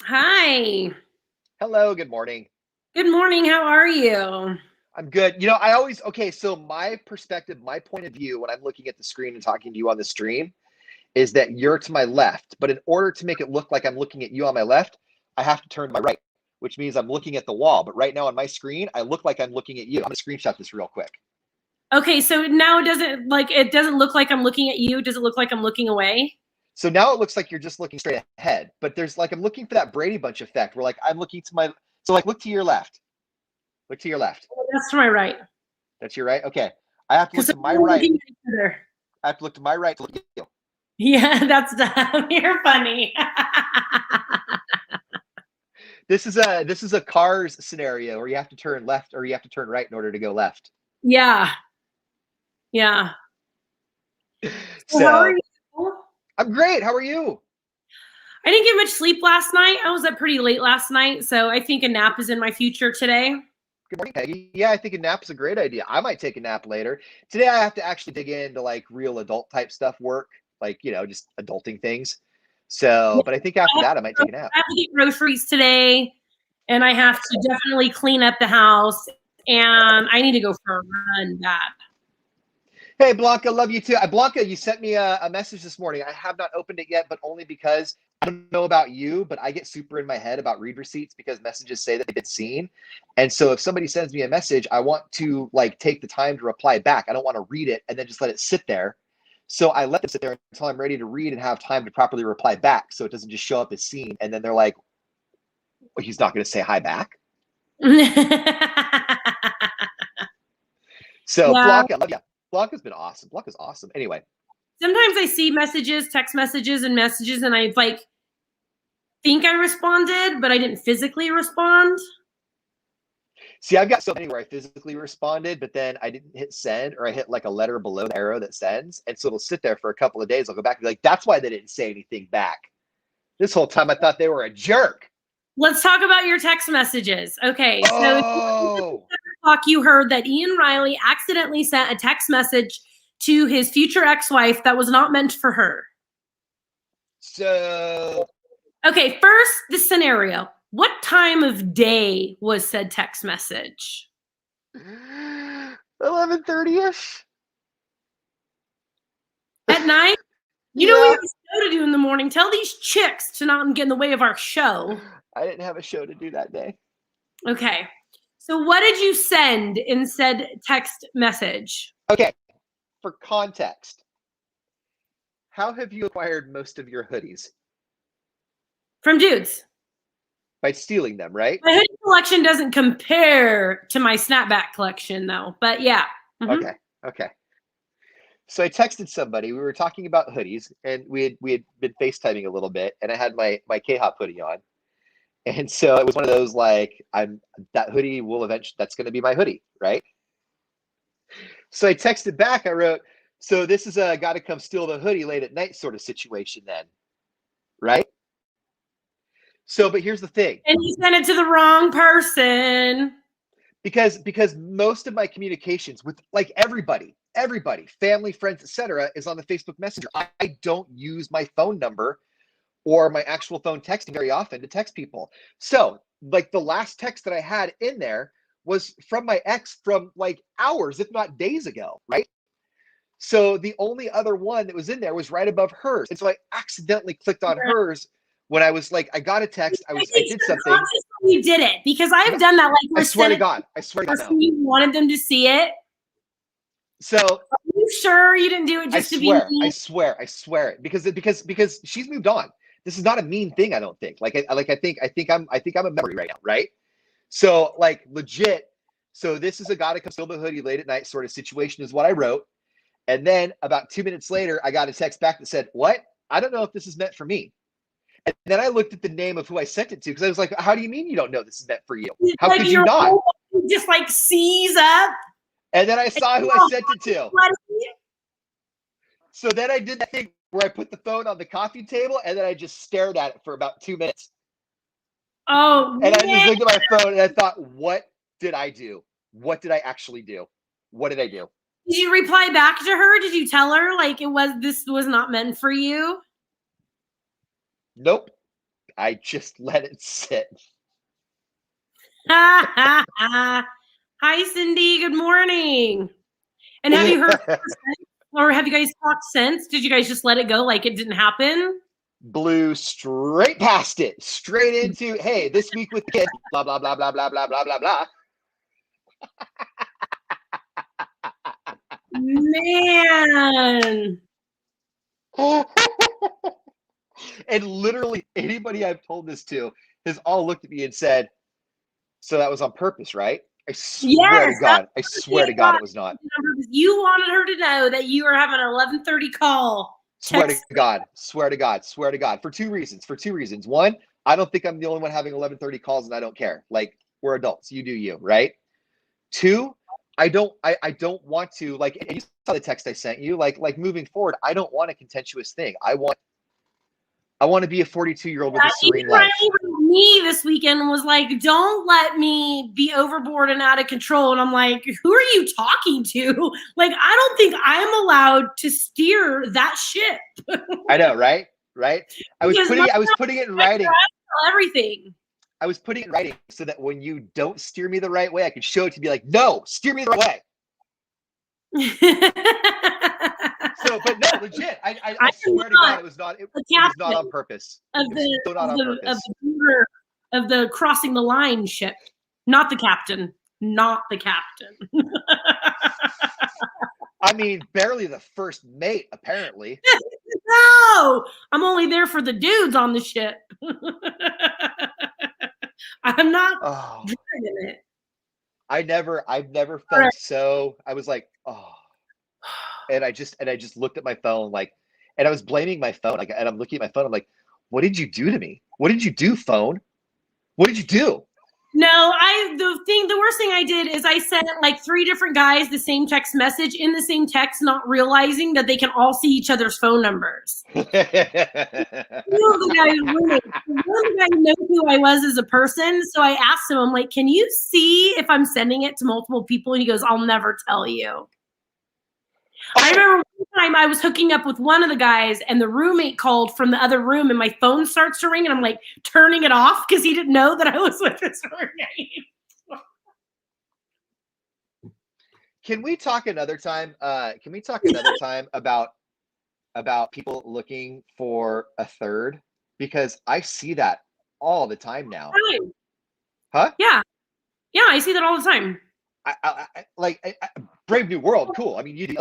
Hi. Hello, good morning. Good morning. How are you? I'm good. I always, okay, so my perspective, my point of view when I'm looking at the screen and talking to you on the stream is that you're to my left. But in order to make it look like I'm looking at you on my left, I have to turn to my right, which means I'm looking at the wall. But right now on my screen, I look like I'm looking at you. I'm going to screenshot this real quick. Okay, so now it doesn't look like I'm looking at you. Does it look like I'm looking away? So now it looks like you're just looking straight ahead, but there's like, I'm looking for that Brady Bunch effect where like I'm looking to my, so like look to your left, look to your left. That's to my right. That's your right. Okay. I have to look Because to my we're right. looking at each other. I have to look to my right to look at you. Yeah, that's dumb. You're funny. This is a Cars scenario where you have to turn left or you have to turn right in order to go left. Yeah. Yeah. So how are So you? I'm great. How are you? I didn't get much sleep last night. I was up pretty late last night, so I think a nap is in my future today. Good morning, Peggy. Yeah, I think a nap's a great idea. I might take a nap later. Today I have to actually dig into like real adult type stuff work, like, just adulting things. So, but I think after that I might take a nap. I have to get groceries today, and I have to definitely clean up the house, and I need to go for a run bad. Hey, Blanca, love you too. Blanca, you sent me a message this morning. I have not opened it yet, but only because I don't know about you, but I get super in my head about read receipts because messages say that they've been seen. And so if somebody sends me a message, I want to like take the time to reply back. I don't want to read it and then just let it sit there. So I let them sit there until I'm ready to read and have time to properly reply back. So it doesn't just show up as seen. And then they're like, well, he's not going to say hi back. So Yeah. Blanca, I love you. Blanca's been awesome. Blanca's awesome. Anyway. Sometimes I see messages, text messages, and messages, and I like think I responded, but I didn't physically respond. See, I've got so many where I physically responded, but then I didn't hit send or I hit like a letter below the arrow that sends. And so it'll sit there for a couple of days. I'll go back and be like, that's why they didn't say anything back. This whole time I thought they were a jerk. Let's talk about your text messages. Okay, so Oh, you heard that Ian Riley accidentally sent a text message to his future ex-wife that was not meant for her. so Okay, first, the scenario. What time of day was said text message? 11:30ish. At night? You know we Yeah, have a show to do in the morning. Tell these chicks to not get in the way of our show. I didn't have a show to do that day. Okay. So what did you send in said text message? Okay, for context, how have you acquired most of your hoodies? From dudes. By stealing them, right? My hoodie collection doesn't compare to my snapback collection, though. But yeah. Mm-hmm. Okay. So I texted somebody. We were talking about hoodies, and we had been FaceTiming a little bit, and I had my K-Hop hoodie on, and so it was one of those like that hoodie will eventually that's going to be my hoodie, right? So I texted back. I wrote, "So this is a got to come steal the hoodie late at night sort of situation, then, right?" So, but here's the thing. And you sent it to the wrong person. Because most of my communications with like everybody, family, friends, etc., is on the Facebook Messenger. I don't use my phone number or my actual phone texting very often to text people. So, like the last text that I had in there was from my ex from like hours, if not days ago, right? So the only other one that was in there was right above hers. And so I accidentally clicked on hers when I was like, I got a text, I did something. You did it because I've done that. Like, I swear to God, I swear to God, no. You wanted them to see it. So are you sure you didn't do it just to be mean? I swear it because she's moved on. This is not a mean thing. I don't think. I think I'm a memory right now, right? So like legit. So this is a gotta come steal the hoodie late at night sort of situation is what I wrote. And then about 2 minutes later, I got a text back that said, "What? I don't know if this is meant for me." And then I looked at the name of who I sent it to because I was like, "How do you mean you don't know this is meant for you? How like could you not?" Just like seize up. And then I saw who I sent it to. So then I did that thing where I put the phone on the coffee table and then I just stared at it for about 2 minutes. Oh, and I just looked at my phone and I thought, what did I do? What did I actually do? What did I do? Did you reply back to her? Did you tell her like this was not meant for you? Nope. I just let it sit. Hi, Cindy. Good morning. And have you heard or have you guys talked since? Did you guys just let it go like it didn't happen? Blew straight past it, straight into, hey, this week with the kids, blah, blah, blah, blah, blah, blah, blah, blah, blah. Man. And literally anybody I've told this to has all looked at me and said, so that was on purpose, right? I swear to God. I swear to God it was not. You wanted her to know that you were having an 11:30 call. Swear to God. Swear to God. Swear to God. For two reasons. One, I don't think I'm the only one having 11:30 calls and I don't care. Like, we're adults. You do you, right? Two, I don't want to, like, and you saw the text I sent you, like moving forward, I don't want a contentious thing. I want to be a 42-year-old with a serene life. Me this weekend was like, don't let me be overboard and out of control. And I'm like, who are you talking to? Like, I don't think I'm allowed to steer that ship. I know, right? I was putting it in writing. Everything. I was putting it in writing so that when you don't steer me the right way, I could show it to be like, no, steer me the right way. So, but no, legit. I swear to God, it was not on purpose. Of the crossing the line ship, not the captain. I mean, barely the first mate, apparently. No, I'm only there for the dudes on the ship. I'm not driving it. I've never felt so. I was like, oh. And I just looked at my phone, like, and I was blaming my phone. Like, and I'm looking at my phone. I'm like, what did you do to me? What did you do, phone? What did you do? No, the worst thing I did is I sent like 3 different guys the same text message in the same text, not realizing that they can all see each other's phone numbers. One of the guys knew who I was as a person, so I asked him, I'm like, can you see if I'm sending it to multiple people? And he goes, I'll never tell you. I remember one time I was hooking up with one of the guys and the roommate called from the other room and my phone starts to ring and I'm like turning it off because he didn't know that I was with his roommate. Can we talk another time? About people looking for a third? Because I see that all the time now. Huh? Yeah, I see that all the time. Brave New World, cool. I mean, you see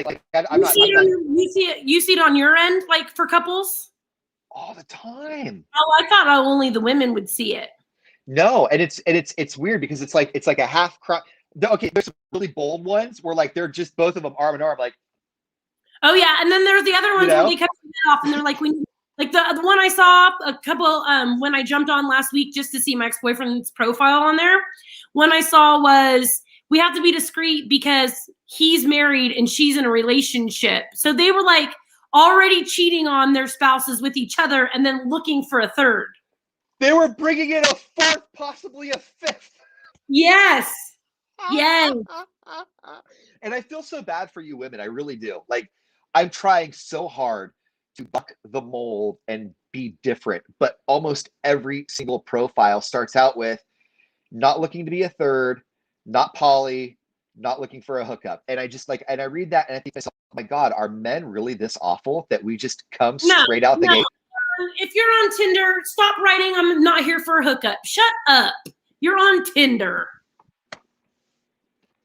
it on your end, like for couples all the time. Oh, I thought only the women would see it. No, and it's weird because it's like a half crop. Okay, there's some really bold ones where like they're just both of them arm in arm, like. Oh yeah, and then there's the other ones where they cut it off, and they're like like the one I saw a couple when I jumped on last week just to see my ex-boyfriend's profile on there. One I saw was, we have to be discreet because he's married and she's in a relationship. So they were like already cheating on their spouses with each other and then looking for a third. They were bringing in a fourth, possibly a fifth. Yes. Yes. And I feel so bad for you women. I really do. Like, I'm trying so hard to buck the mold and be different. But almost every single profile starts out with not looking to be a third, not poly, not looking for a hookup. And I just like, and I read that and I think to myself, oh my God, are men really this awful that we just come straight out the gate? If you're on Tinder, stop writing, I'm not here for a hookup. Shut up. You're on Tinder.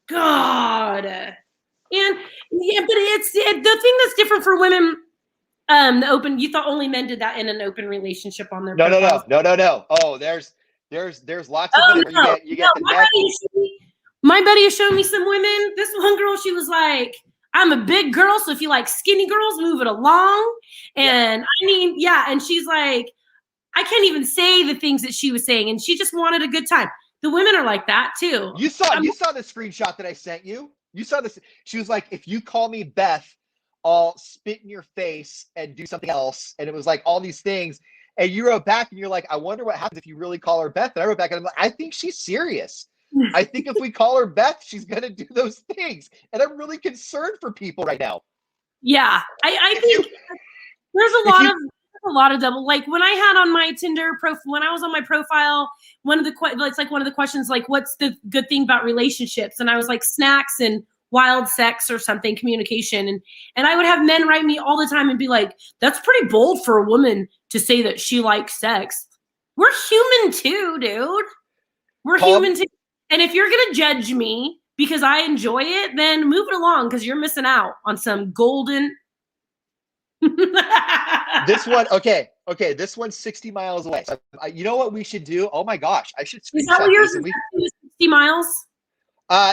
God. And yeah, but it's the thing that's different for women. The open, you thought only men did that in an open relationship on their profiles. No. Oh, there's lots of women where you get my buddy is showing me some women. This one girl, she was like, I'm a big girl, so if you like skinny girls, move it along. And I mean, yeah, and she's like, I can't even say the things that she was saying, and she just wanted a good time. The women are like that too. You saw the screenshot that I sent you. You saw this. She was like, if you call me Beth, I'll spit in your face and do something else. And it was like all these things. And you wrote back and you're like, I wonder what happens if you really call her Beth. And I wrote back and I'm like, I think she's serious. I think if we call her Beth, she's going to do those things. And I'm really concerned for people right now. Yeah. I think there's a a lot of double. Like when I had on my Tinder when I was on my profile, one of the it's like one of the questions, like, what's the good thing about relationships? And I was like, snacks and wild sex or something, communication. And I would have men write me all the time and be like, that's pretty bold for a woman to say that she likes sex. We're human too, dude. We're human too. And if you're gonna judge me because I enjoy it, then move it along, because you're missing out on some golden. This one, okay, this one's 60 miles away. So, you know what we should do? Oh my gosh, I should screenshot. Is that what yours is? 60 miles?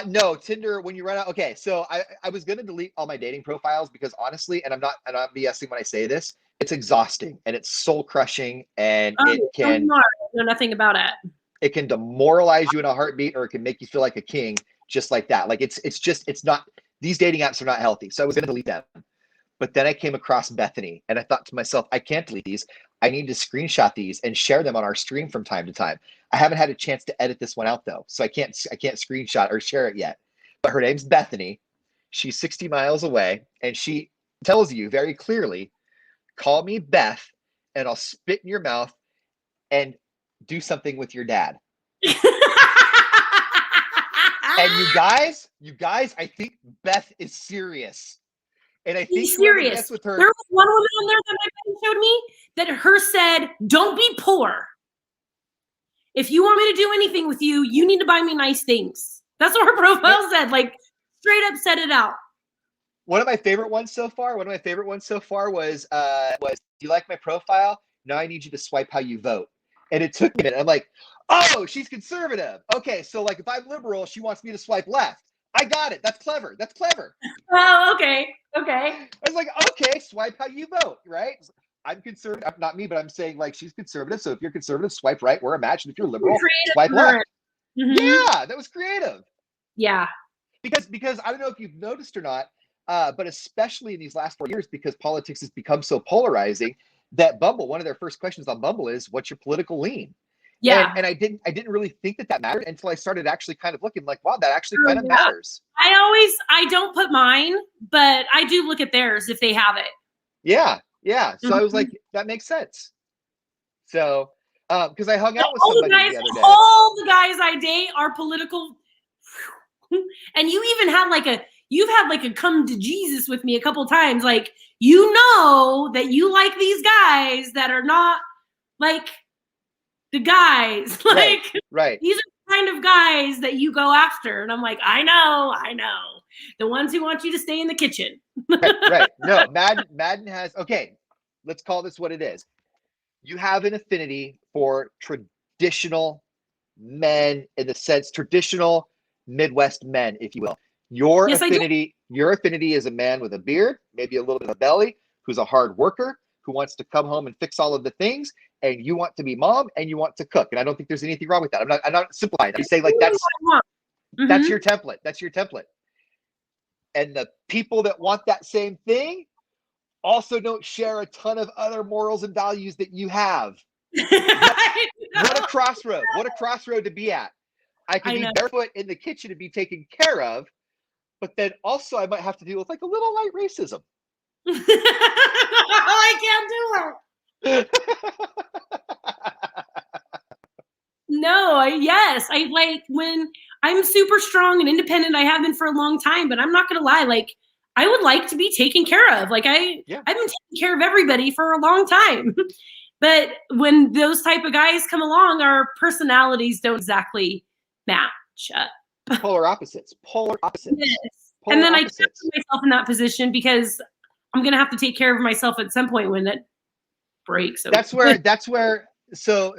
No, Tinder, when you run out. Okay, so I was gonna delete all my dating profiles because honestly, and I'm not BSing when I say this, it's exhausting and it's soul crushing, and it can know nothing about it. It can demoralize you in a heartbeat, or it can make you feel like a king just like that. Like it's not, these dating apps are not healthy. So I was gonna delete them. But then I came across Bethany and I thought to myself, I can't delete these. I need to screenshot these and share them on our stream from time to time. I haven't had a chance to edit this one out though. So I can't screenshot or share it yet. But her name's Bethany. She's 60 miles away, and she tells you very clearly, call me Beth and I'll spit in your mouth and do something with your dad. And you guys, I think Beth is serious. And I think serious with her. There was one woman on there that my friend showed me that her said, don't be poor. If you want me to do anything with you, you need to buy me nice things. That's what her profile said. Like, straight up said it out. One of my favorite ones so far was, do you like my profile? Now I need you to swipe how you vote. And it took me a minute. I'm like, oh, she's conservative. Okay, so like if I'm liberal, she wants me to swipe left. I got it. That's clever. Oh, okay. I was like, okay, swipe how you vote, right? I'm conservative. Not me, but I'm saying like she's conservative. So if you're conservative, swipe right. We're a match. And if you're liberal, swipe left. Mm-hmm. Yeah, that was creative. Yeah. Because I don't know if you've noticed or not, but especially in these last 4 years, because politics has become so polarizing, that Bumble, one of their first questions on Bumble is, what's your political lean? Yeah. And I didn't really think that mattered until I started actually kind of looking like, wow, that actually kind of matters. I don't put mine, but I do look at theirs if they have it. Yeah. So I was like, that makes sense. So, because I hung out with somebody the other day. All the guys I date are political. And you've had like a come to Jesus with me a couple times. Like, you know that you like these guys that are not like the guys. Like, right. These are the kind of guys that you go after. And I'm like, I know. The ones who want you to stay in the kitchen. right. No, Madden has, okay, let's call this what it is. You have an affinity for traditional men, in the sense, traditional Midwest men, if you will. Your affinity is a man with a beard, maybe a little bit of a belly, who's a hard worker, who wants to come home and fix all of the things, and you want to be mom and you want to cook. And I don't think there's anything wrong with that. I'm not simplifying. I'm saying like that's your template. That's your template. And the people that want that same thing also don't share a ton of other morals and values that you have. What a crossroad. What a crossroad to be at. I could be barefoot in the kitchen and be taken care of, but then also I might have to deal with like a little light racism. I can't do it. No, yes. I like when I'm super strong and independent. I have been for a long time, but I'm not going to lie. Like, I would like to be taken care of. Like I've been taking care of everybody for a long time. But when those type of guys come along, our personalities don't exactly match up. Polar opposites. Yes. And then I put myself in that position because I'm going to have to take care of myself at some point when it breaks. That's where. So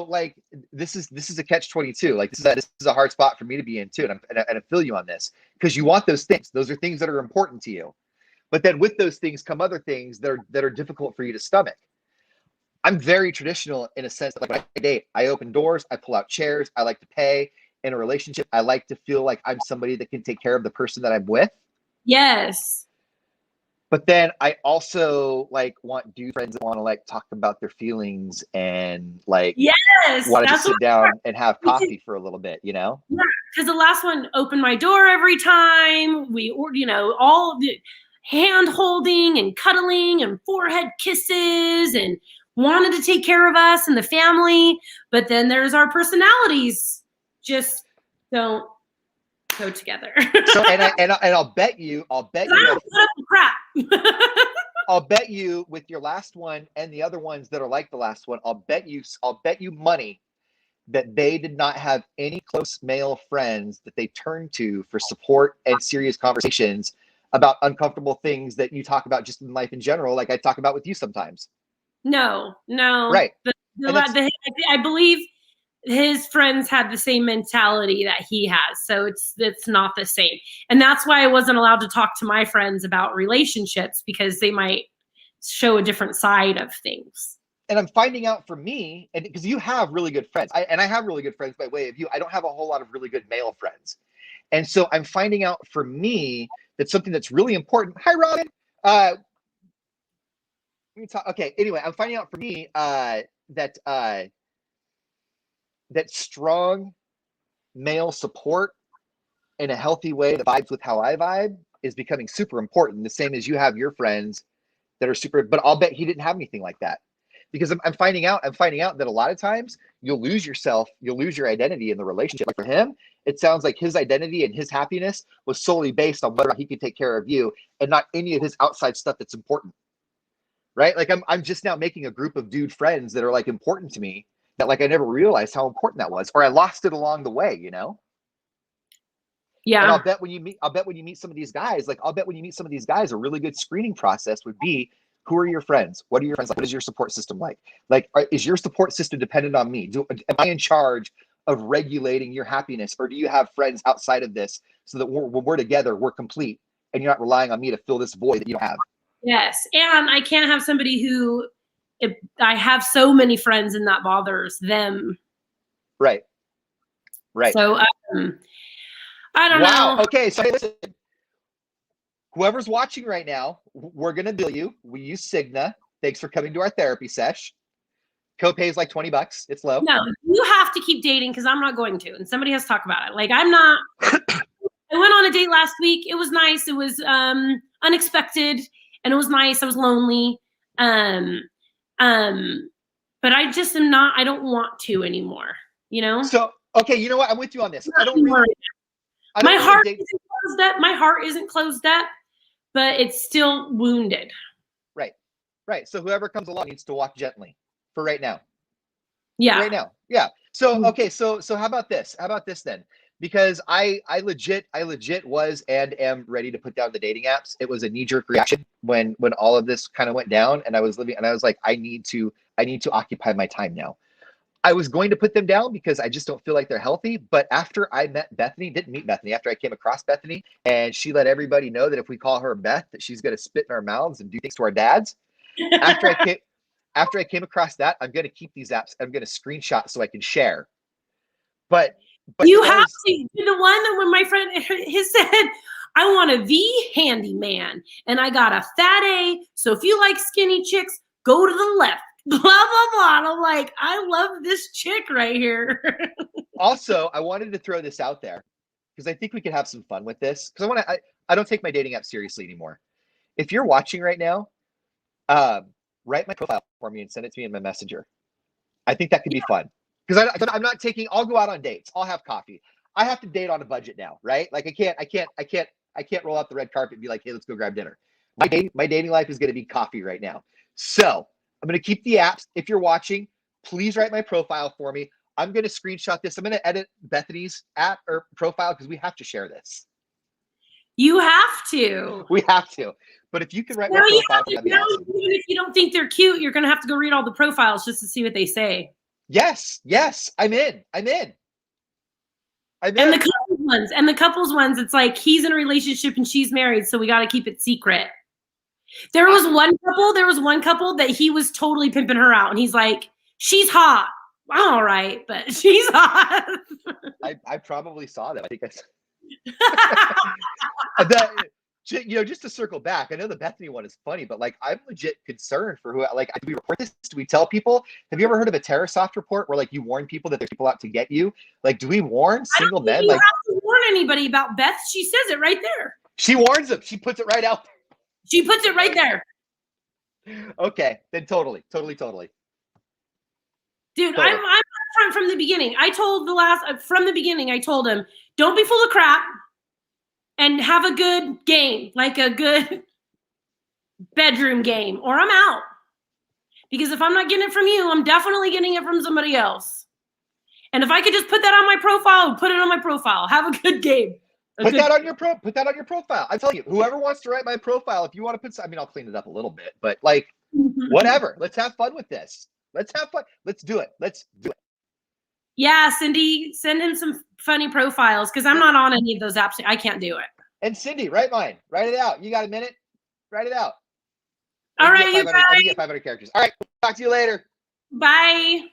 like this is a catch-22. Like this is a hard spot for me to be in too, and I feel you on this, because you want those things. Those are things that are important to you, but then with those things come other things that are difficult for you to stomach. I'm very traditional in a sense that, like, when I date, I open doors, I pull out chairs, I like to pay. In a relationship, I like to feel like I'm somebody that can take care of the person that I'm with. Yes. But then I also like want dude friends that want to like talk about their feelings and like want to just sit down and have coffee for a little bit, you know? Yeah, because the last one opened my door every time. All the hand holding and cuddling and forehead kisses and wanted to take care of us and the family, but then there's our personalities just don't go together. So and I'll bet you crap. I'll bet you with your last one and the other ones that are like the last one, I'll bet you money that they did not have any close male friends that they turned to for support and serious conversations about uncomfortable things that you talk about just in life in general, like I talk about with you sometimes. No. Right. I believe his friends had the same mentality that he has. So it's not the same. And that's why I wasn't allowed to talk to my friends about relationships, because they might show a different side of things. And I'm finding out for me, and because you have really good friends, I have really good friends by way of you. I don't have a whole lot of really good male friends. And so I'm finding out for me that something that's really important. Hi, Robin. Okay. Anyway, I'm finding out for me that strong male support in a healthy way that vibes with how I vibe is becoming super important. The same as you have your friends that are super, but I'll bet he didn't have anything like that. Because I'm finding out that a lot of times you'll lose yourself, you'll lose your identity in the relationship. Like for him, it sounds like his identity and his happiness was solely based on whether he could take care of you and not any of his outside stuff that's important. Right? Like I'm just now making a group of dude friends that are like important to me that like I never realized how important that was, or I lost it along the way, you know? Yeah. And I'll bet when you meet some of these guys, a really good screening process would be, who are your friends? What are your friends like? What is your support system like? Like, is your support system dependent on me? Am I in charge of regulating your happiness, or do you have friends outside of this so that when we're together, we're complete, and you're not relying on me to fill this void that you don't have? Yes, and I can't have somebody who, if I have so many friends and that bothers them. Right. So I don't know. Okay, so hey, listen. Whoever's watching right now, we're going to bill you. We use Cigna. Thanks for coming to our therapy sesh. Copay is like $20. It's low. No, you have to keep dating, because I'm not going to. And somebody has to talk about it. Like, I'm not. I went on a date last week. It was nice. It was unexpected, and it was nice. I was lonely. But I just am not. I don't want to anymore. You know. So okay, you know what? I'm with you on this. My heart isn't closed up. My heart isn't closed up, but it's still wounded. Right. So whoever comes along needs to walk gently for right now. Yeah. For right now. Yeah. So okay. So how about this? How about this then? Because I legit was and am ready to put down the dating apps. It was a knee-jerk reaction when all of this kind of went down, and I was like, I need to occupy my time now. I was going to put them down because I just don't feel like they're healthy. But after I met Bethany, didn't meet Bethany, after I came across Bethany, and she let everybody know that if we call her Beth, that she's going to spit in our mouths and do things to our dads. After I came across that, I'm going to keep these apps. I'm going to screenshot so I can share. But you have to. The one that when my friend he said, I want a V handyman, and I got a fat A. So if you like skinny chicks, go to the left. Blah, blah, blah. And I'm like, I love this chick right here. Also, I wanted to throw this out there because I think we could have some fun with this. Because I don't take my dating app seriously anymore. If you're watching right now, write my profile for me and send it to me in my messenger. I think that could be fun. Because I'm not taking, I'll go out on dates. I'll have coffee. I have to date on a budget now, right? Like I can't roll out the red carpet and be like, hey, let's go grab dinner. My dating life is going to be coffee right now. So I'm going to keep the apps. If you're watching, please write my profile for me. I'm going to screenshot this. I'm going to edit Bethany's app or profile because we have to share this. You have to. We have to. But if you can write my profile, that'd be awesome. Even if you don't think they're cute, you're going to have to go read all the profiles just to see what they say. Yes. I'm in. And the couples ones, it's like he's in a relationship and she's married, so we got to keep it secret. There was one couple that he was totally pimping her out, and he's like, she's hot. All right, but she's hot. I probably saw that. I think just to circle back, I know the Bethany one is funny, but like I'm legit concerned for who, like, do we report this? Do we tell people? Have you ever heard of a TerraSoft report where like you warn people that there's people out to get you? Like, do we warn single men? You have to warn anybody about Beth. She says it right there. She warns them. She puts it right out there. She puts it right there. Okay, then totally. Dude, Totally. I'm upfront from the beginning. I told from the beginning, I told him, don't be full of crap and have a good game, like a good bedroom game, or I'm out. Because if I'm not getting it from you, I'm definitely getting it from somebody else. And if I could just put that on my profile, put it on my profile. Have a good game. Put that on your profile. I'm telling you, whoever wants to write my profile, if you want to put, I mean, I'll clean it up a little bit, but like, whatever. Let's have fun with this. Let's have fun. Let's do it. Let's do it. Yeah, Cindy, send him some funny profiles because I'm not on any of those apps. I can't do it. And Cindy, write mine. Write it out. You got a minute? Write it out. All right, you guys. I can get 500 characters. All right. Talk to you later. Bye.